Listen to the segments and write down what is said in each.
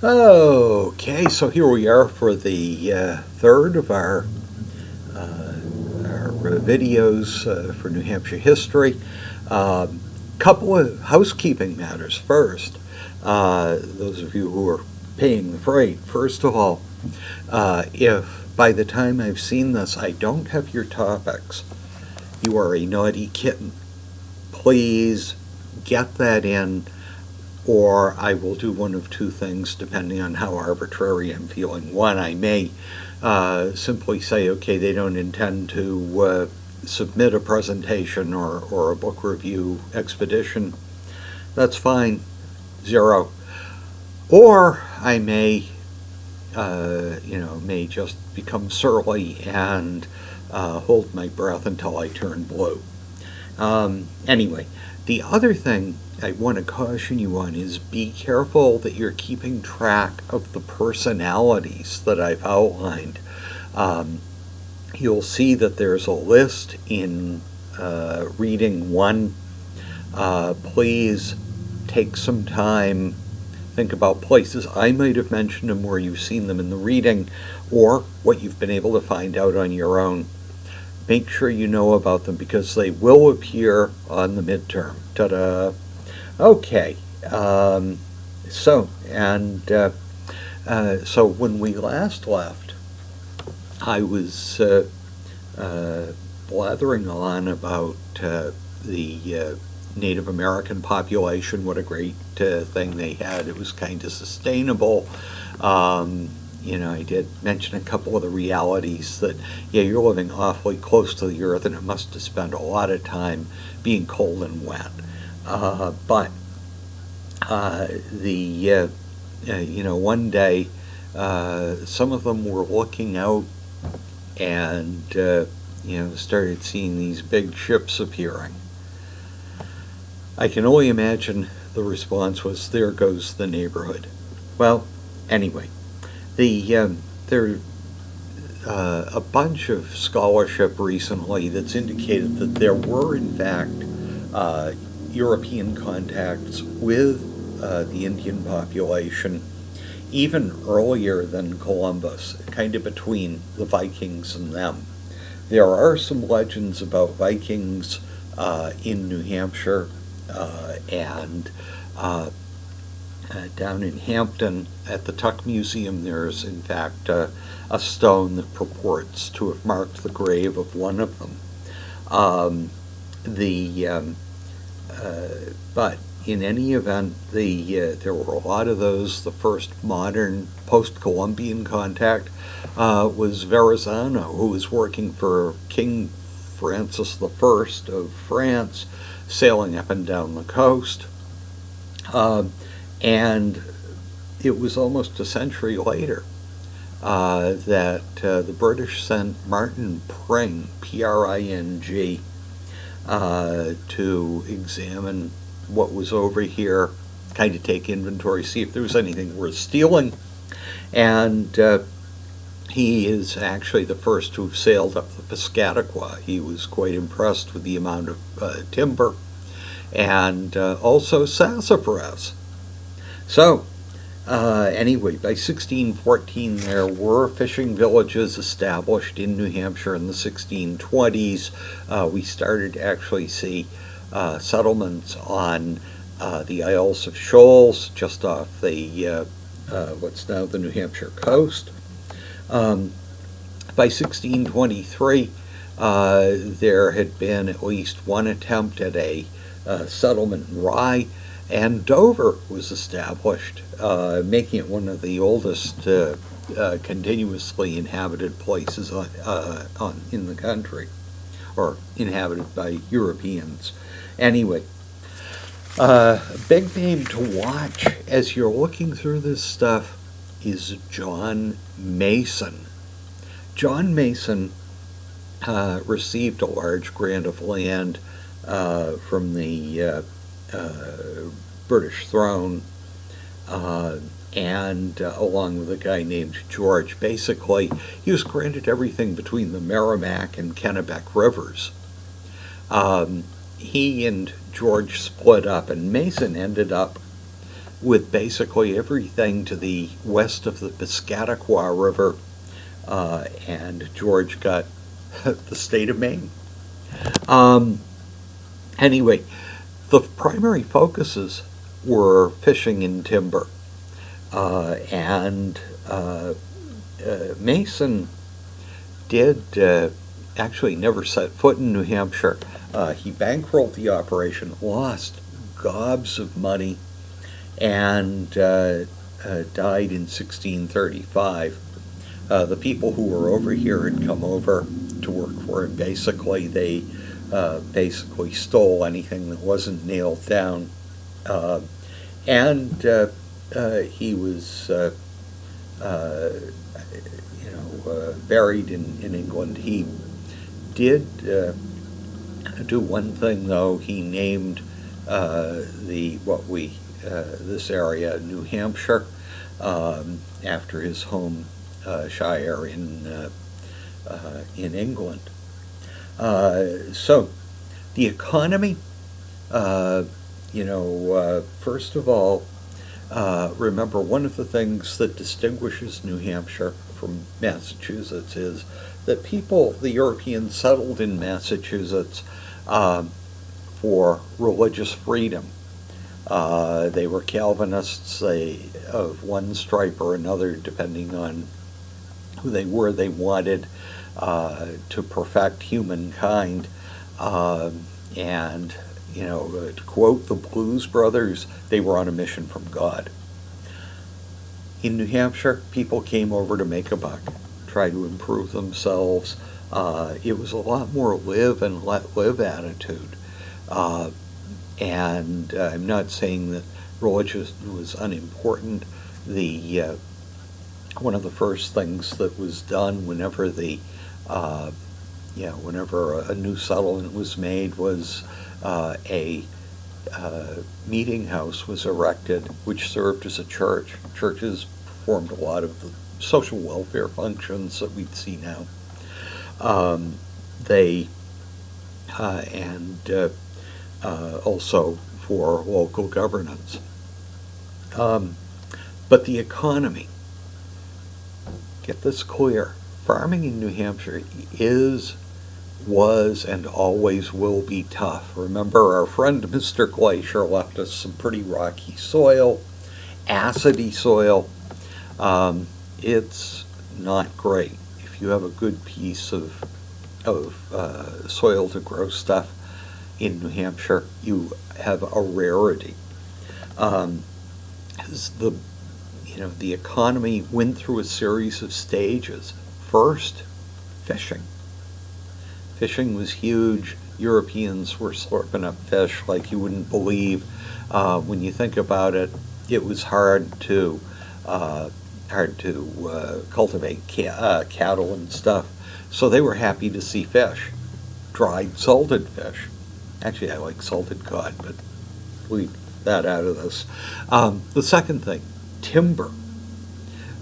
Okay, so here we are for the third of our videos for New Hampshire history. Couple of housekeeping matters first. Those of you who are paying the freight, first of all, if by the time I've seen this I don't have your topics, you are a naughty kitten. Please get that in, or I will do one of two things depending on how arbitrary I'm feeling. One, I may simply say, okay, they don't intend to submit a presentation or a book review expedition. That's fine, 0. Or I may, may just become surly and hold my breath until I turn blue. Anyway, the other thing I want to caution you on is be careful that you're keeping track of the personalities that I've outlined. You'll see that there's a list in reading 1. Please take some time, think about places I might have mentioned them where you've seen them in the reading, or what you've been able to find out on your own. Make sure you know about them because they will appear on the midterm. Ta-da! Okay, so when we last left, I was blathering on about the Native American population, what a great thing they had. It was kind of sustainable. I did mention a couple of the realities that, you're living awfully close to the earth and it must have spent a lot of time being cold and wet. But one day, some of them were looking out and, started seeing these big ships appearing. I can only imagine the response was, there goes the neighborhood. Well, anyway, there a bunch of scholarship recently that's indicated that there were, in fact, European contacts with the Indian population even earlier than Columbus, kind of between the Vikings and them. There are some legends about Vikings in New Hampshire and down in Hampton at the Tuck Museum. There's in fact a stone that purports to have marked the grave of one of them. But in any event, there were a lot of those. The first modern post-Columbian contact was Verrazano, who was working for King Francis I of France, sailing up and down the coast. And it was almost a century later that the British sent Martin Pring, P-R-I-N-G, to examine what was over here, kind of take inventory, see if there was anything worth stealing. And he is actually the first to have sailed up the Piscataqua. He was quite impressed with the amount of timber and also sassafras. So, anyway, by 1614 there were fishing villages established in New Hampshire. In the 1620s, we started to actually see settlements on the Isles of Shoals, just off the what's now the New Hampshire coast. By 1623, there had been at least one attempt at a settlement in Rye, and Dover was established, making it one of the oldest continuously inhabited places in the country, or inhabited by Europeans. Anyway, a big name to watch as you're looking through this stuff is John Mason. John Mason received a large grant of land from the British throne, and along with a guy named George. Basically, he was granted everything between the Merrimack and Kennebec rivers. He and George split up, and Mason ended up with basically everything to the west of the Piscataqua River, and George got the state of Maine. Um, anyway, the primary focuses were fishing and timber. And Mason did actually never set foot in New Hampshire. He bankrolled the operation, lost gobs of money, and died in 1635. The people who were over here had come over to work for him. Basically, they basically stole anything that wasn't nailed down. And he was, buried in England. He did do one thing, though. He named this area New Hampshire, after his home shire in England. So the economy, first of all, remember, one of the things that distinguishes New Hampshire from Massachusetts is that the Europeans settled in Massachusetts for religious freedom. They were Calvinists, of one stripe or another, depending on who they were. They wanted to perfect humankind, and to quote the Blues Brothers, they were on a mission from God. In New Hampshire, people came over to make a buck, try to improve themselves. It was a lot more live and let live attitude. And I'm not saying that religion was unimportant. One of the first things that was done whenever whenever a new settlement was made was a meeting house was erected, which served as a church. Churches performed a lot of the social welfare functions that we'd see now. Also for local governance. But the economy, get this clear, farming in New Hampshire was, and always will be tough. Remember, our friend Mr. Glacier left us some pretty rocky soil, acidy soil. It's not great. If you have a good piece of soil to grow stuff in New Hampshire, you have a rarity. The economy went through a series of stages. First, fishing. Fishing was huge. Europeans were slurping up fish like you wouldn't believe. When you think about it, it was hard to cultivate cattle and stuff. So they were happy to see fish, dried salted fish. Actually, I like salted cod, but leave that out of this. The second thing, timber.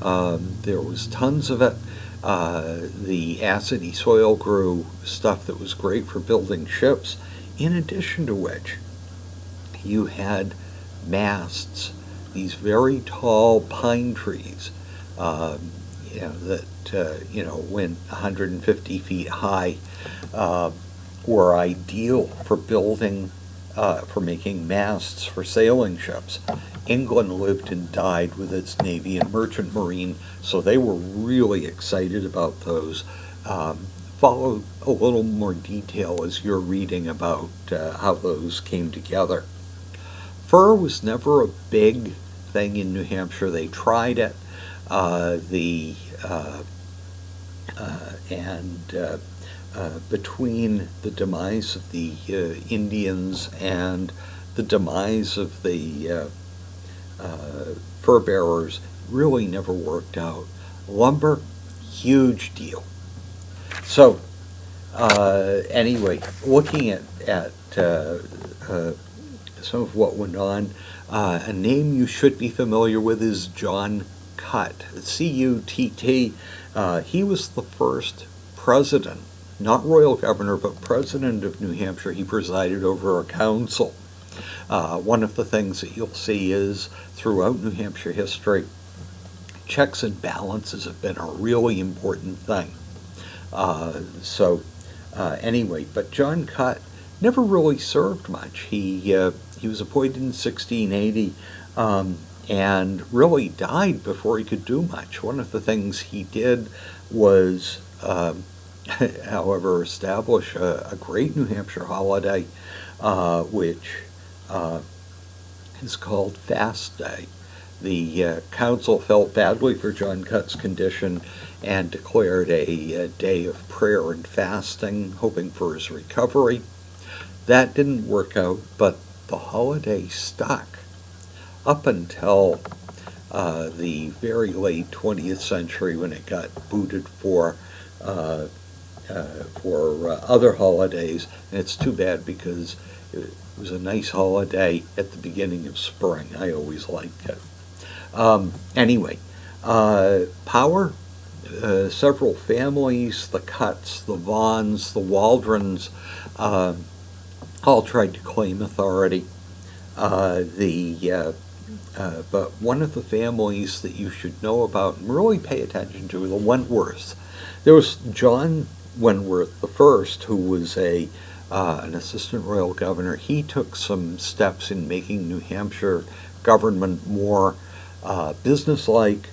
There was tons of it. The acidy soil grew stuff that was great for building ships, in addition to which you had masts, these very tall pine trees that went 150 feet high, were ideal for building, for making masts for sailing ships. England lived and died with its Navy and Merchant Marine, so they were really excited about those. Follow a little more detail as you're reading about how those came together. Fur was never a big thing in New Hampshire. They tried it. Between the demise of the Indians and the demise of the fur bearers, really never worked out. Lumber, huge deal. So anyway, looking at some of what went on, a name you should be familiar with is John Cutt, C-U-T-T. He was the first president, not royal governor, but president of New Hampshire. He presided over a council. One of the things that you'll see is throughout New Hampshire history, checks and balances have been a really important thing. Anyway, but John Cutt never really served much. He was appointed in 1680 and really died before he could do much. One of the things he did was, however, establish a great New Hampshire holiday, which is called Fast Day. The council felt badly for John Cutt's condition and declared a day of prayer and fasting, hoping for his recovery. That didn't work out, but the holiday stuck up until the very late 20th century, when it got booted for other holidays. And it's too bad, because it was a nice holiday at the beginning of spring. I always liked it. Anyway, power. Several families, the Cutts, the Vaughns, the Waldrons, all tried to claim authority. But one of the families that you should know about and really pay attention to are the Wentworths. There was John Wentworth I, who was an assistant royal governor. He took some steps in making New Hampshire government more businesslike,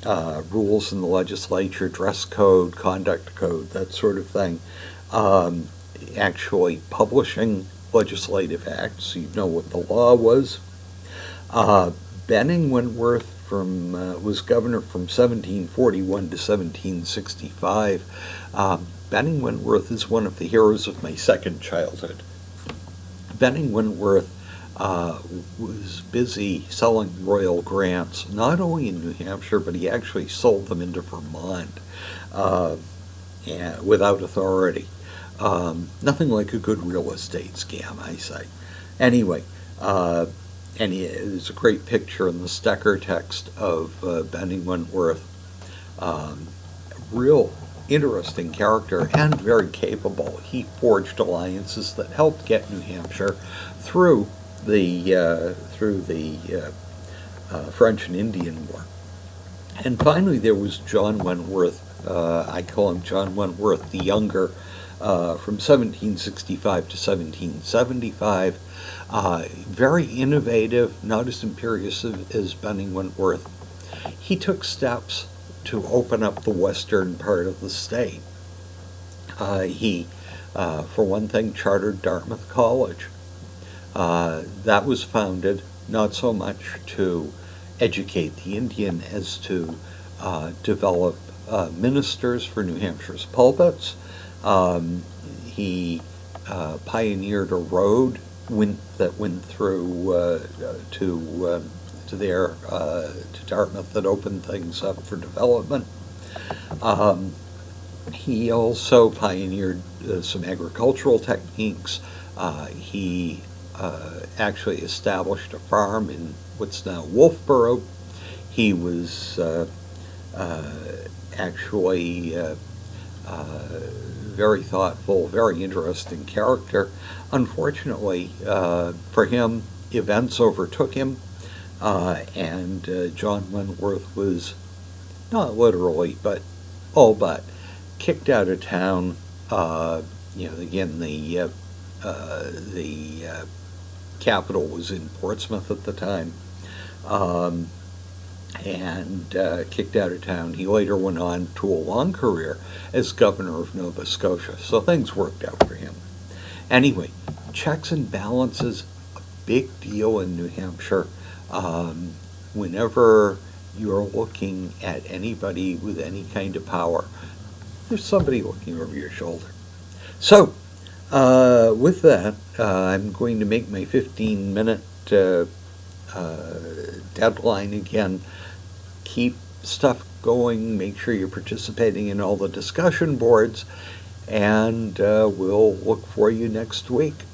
rules in the legislature, dress code, conduct code, that sort of thing. Actually publishing legislative acts, so you know what the law was. Benning Wentworth was governor from 1741 to 1765. Benning Wentworth is one of the heroes of my second childhood. Benning Wentworth was busy selling royal grants, not only in New Hampshire, but he actually sold them into Vermont without authority. Nothing like a good real estate scam, I say. Anyway, and there's a great picture in the Stecker text of Benning Wentworth. Real interesting character and very capable. He forged alliances that helped get New Hampshire through the French and Indian War. And finally, there was John Wentworth. I call him John Wentworth the Younger, from 1765 to 1775. Very innovative, not as imperious as Benning Wentworth. He took steps to open up the western part of the state. He, for one thing, chartered Dartmouth College. That was founded not so much to educate the Indian as to develop ministers for New Hampshire's pulpits. He pioneered a road that went through to Dartmouth, that opened things up for development. He also pioneered some agricultural techniques. He actually established a farm in what's now Wolfboro. He was actually very thoughtful, very interesting character. Unfortunately for him, events overtook him, and John Wentworth was not literally, but all but kicked out of town. Again, the capital was in Portsmouth at the time, and kicked out of town. He later went on to a long career as governor of Nova Scotia, so things worked out for him. Anyway, checks and balances, a big deal in New Hampshire. Whenever you're looking at anybody with any kind of power, there's somebody looking over your shoulder. So, with that, I'm going to make my 15-minute deadline again. Keep stuff going, make sure you're participating in all the discussion boards, and we'll look for you next week.